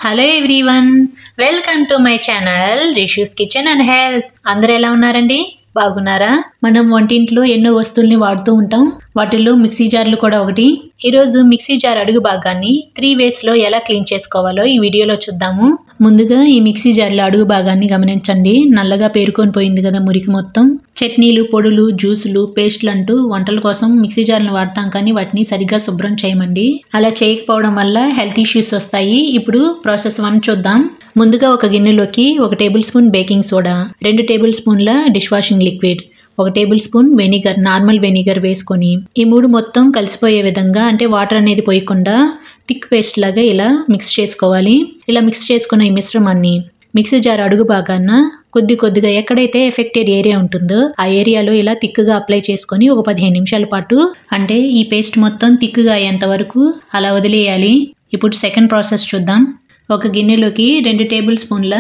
Hello everyone, welcome to my channel Rishu's kitchen and health. అందరూ ఎలా ఉన్నారండి? బాగున్నారా? మనం వంటింట్లో ఎన్నో వస్తువుల్ని వాడుతూ ఉంటాం. వాటిల్లో మిక్సీ జార్లు కూడా ఒకటి. ఈరోజు మిక్సీ జార్ అడుగు భాగాన్ని 3 ways లో ఎలా క్లీన్ చేసుకోవాలో ఈ వీడియోలో చూద్దాము. ముందుగా ఈ మిక్సీ జార్లో అడుగు భాగాన్ని గమనించండి. నల్లగా పేరుకొని పోయింది కదా మురికి మొత్తం. చట్నీలు, పొడులు, జ్యూసులు, పేస్ట్లు అంటూ వంటల కోసం మిక్సీ జార్లను వాడతాం, కానీ వాటిని సరిగ్గా శుభ్రం చేయమండి. అలా చేయకపోవడం వల్ల హెల్త్ ఇష్యూస్ వస్తాయి. ఇప్పుడు ప్రాసెస్ 1 చూద్దాం. ముందుగా ఒక గిన్నెలోకి 1 table spoon baking soda, 2 table స్పూన్ల dish washing liquid, 1 table spoon vinegar, normal vinegar వేసుకొని ఈ 3 మొత్తం కలిసిపోయే విధంగా, అంటే వాటర్ అనేది పోయకుండా థిక్ పేస్ట్ లాగా ఇలా మిక్స్ చేసుకోవాలి. ఇలా మిక్స్ చేసుకున్న ఈ మిశ్రమాన్ని మిక్సీ జార్ అడుగు భాగాన కొద్దిగా ఎక్కడైతే ఎఫెక్టెడ్ ఏరియా ఉంటుందో ఆ ఏరియాలో ఇలా థిక్గా అప్లై చేసుకొని ఒక 15 నిమిషాల పాటు, అంటే ఈ పేస్ట్ మొత్తం థిక్గా అయ్యేంత వరకు అలా వదిలేయాలి. ఇప్పుడు సెకండ్ ప్రాసెస్ చూద్దాం. ఒక గిన్నెలోకి 2 టేబుల్ స్పూన్ల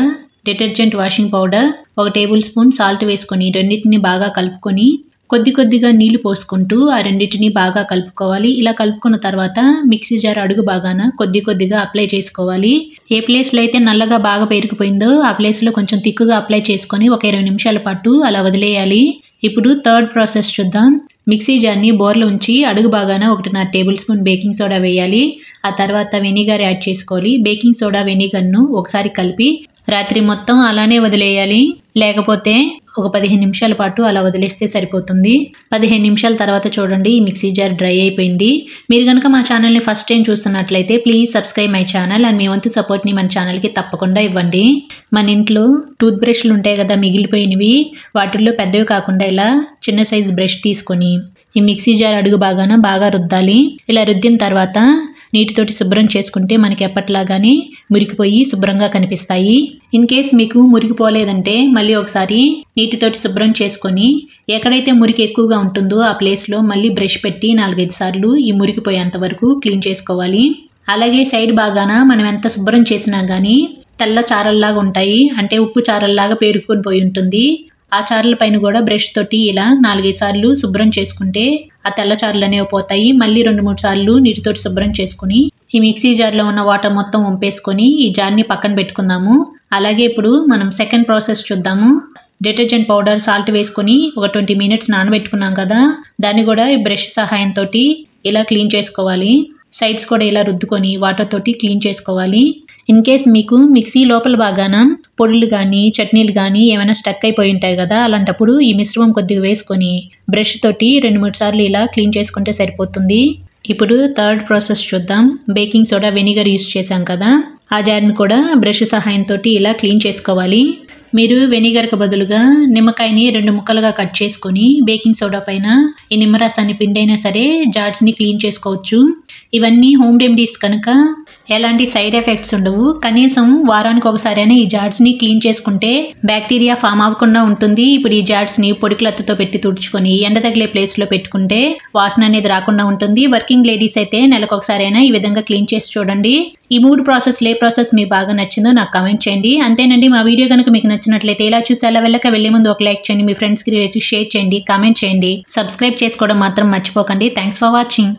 detergent washing powder, 1 table spoon salt వేసుకొని రెండింటిని బాగా కలుపుకొని కొద్దిగా నీళ్లు పోసుకుంటూ ఆ రెండింటిని బాగా కలుపుకోవాలి. ఇలా కలుపుకున్న తర్వాత మిక్సీ జార్ అడుగు భాగాన కొద్దిగా అప్లై చేసుకోవాలి. ఏ ప్లేస్లో అయితే నల్లగా బాగా పేరుకుపోయిందో ఆ ప్లేస్లో కొంచెం థిక్గా అప్లై చేసుకొని ఒక 20 నిమిషాల పాటు అలా వదిలేయాలి. ఇప్పుడు థర్డ్ ప్రాసెస్ చూద్దాం. మిక్సీ జార్ని బోర్లో ఉంచి అడుగు భాగాన 1.5 టేబుల్ స్పూన్ బేకింగ్ సోడా వేయాలి. ఆ తర్వాత వెనిగర్ యాడ్ చేసుకోవాలి. బేకింగ్ సోడా, వెనిగర్ను ఒకసారి కలిపి రాత్రి మొత్తం అలానే వదిలేయాలి. లేకపోతే ఒక 15 నిమిషాల పాటు అలా వదిలేస్తే సరిపోతుంది. 15 నిమిషాల తర్వాత చూడండి, ఈ మిక్సీ జార్ డ్రై అయిపోయింది. మీరు కనుక మా ఛానల్ని ఫస్ట్ టైం చూస్తున్నట్లయితే please subscribe my channel and మీ వంతు సపోర్ట్ని మన ఛానల్కి తప్పకుండా ఇవ్వండి. మన ఇంట్లో టూత్ బ్రష్లు ఉంటాయి కదా మిగిలిపోయినవి, వాటిల్లో పెద్దవి కాకుండా ఇలా చిన్న సైజ్ బ్రష్ తీసుకొని ఈ మిక్సీ జార్ అడుగు భాగాన బాగా రుద్దాలి. ఇలా రుద్దిన తర్వాత నీటితోటి శుభ్రం చేసుకుంటే మనకి ఎప్పట్లాగానే మురికిపోయి శుభ్రంగా కనిపిస్తాయి. ఇన్ కేస్ మీకు మురికిపోలేదంటే మళ్ళీ ఒకసారి నీటితోటి శుభ్రం చేసుకొని ఎక్కడైతే మురికి ఎక్కువగా ఉంటుందో ఆ ప్లేస్లో మళ్ళీ బ్రష్ పెట్టి 4-5 సార్లు ఈ మురికిపోయేంత వరకు క్లీన్ చేసుకోవాలి. అలాగే సైడ్ భాగాన మనం ఎంత శుభ్రం చేసినా కానీ తెల్ల చారల్లాగా ఉంటాయి, అంటే ఉప్పు చారల్లాగా పేరుకొని పోయి ఉంటుంది. ఆ చారల పైన కూడా బ్రష్ తోటి ఇలా 4-5 సార్లు శుభ్రం చేసుకుంటే ఆ తెల్ల చారలు అనేవి పోతాయి. మళ్ళీ 2-3 సార్లు నీటితోటి శుభ్రం చేసుకుని ఈ మిక్సీ జార్లో ఉన్న వాటర్ మొత్తం వంపేసుకొని ఈ జార్ని పక్కన పెట్టుకుందాము. అలాగే ఇప్పుడు మనం సెకండ్ ప్రాసెస్ చూద్దాము. డిటర్జెంట్ పౌడర్, సాల్ట్ వేసుకొని ఒక 20 minutes నానబెట్టుకున్నాం కదా, దాన్ని కూడా ఈ బ్రష్ సహాయంతో ఇలా క్లీన్ చేసుకోవాలి. సైడ్స్ కూడా ఇలా రుద్దుకొని వాటర్ తోటి క్లీన్ చేసుకోవాలి. ఇన్ కేస్ మీకు మిక్సీ లోపల భాగాన పొడులు కానీ చట్నీలు కానీ ఏమైనా స్టక్ అయిపోయి ఉంటాయి కదా, అలాంటప్పుడు ఈ మిశ్రమం కొద్దిగా వేసుకొని బ్రష్ తోటి 2-3 సార్లు ఇలా క్లీన్ చేసుకుంటే సరిపోతుంది. ఇప్పుడు థర్డ్ ప్రాసెస్ చూద్దాం. బేకింగ్ సోడా, వెనిగర్ యూస్ చేశాం కదా, ఆ జార్ని కూడా బ్రష్ సహాయంతో ఇలా క్లీన్ చేసుకోవాలి. మీరు వెనిగర్కి బదులుగా నిమ్మకాయని 2 ముక్కలుగా కట్ చేసుకొని బేకింగ్ సోడా పైన ఈ నిమ్మరసాన్ని పిండైనా సరే జార్స్ని క్లీన్ చేసుకోవచ్చు. ఇవన్నీ హోమ్ రెమెడీస్ కనుక ఎలాంటి సైడ్ ఎఫెక్ట్స్ ఉండవు. కనీసం వారానికి ఒకసారైనా ఈ జార్స్ని క్లీన్ చేసుకుంటే బ్యాక్టీరియా ఫామ్ అవ్వకుండా ఉంటుంది. ఇప్పుడు ఈ జార్స్ని పొడి క్లాత్తో పెట్టి తుడుచుకొని ఎండ తగిలే ప్లేస్లో పెట్టుకుంటే వాసన అనేది రాకుండా ఉంటుంది. వర్కింగ్ లేడీస్ అయితే నెలకు ఒకసారైనా ఈ విధంగా క్లీన్ చేసి చూడండి. ఈ 3 ప్రాసెస్లో ఏ ప్రాసెస్ మీకు బాగా నచ్చిందో నాకు కామెంట్ చేయండి. అంతేనండి, మా వీడియో కనుక మీకు నచ్చినట్లయితే ఇలా చూసి అలా వెళ్ళే ముందు ఒక లైక్ చేయండి, మీ ఫ్రెండ్స్కి షేర్ చేయండి, కామెంట్ చేయండి, సబ్స్క్రైబ్ చేసుకోవడం మాత్రం మర్చిపోకండి. Thanks for watching.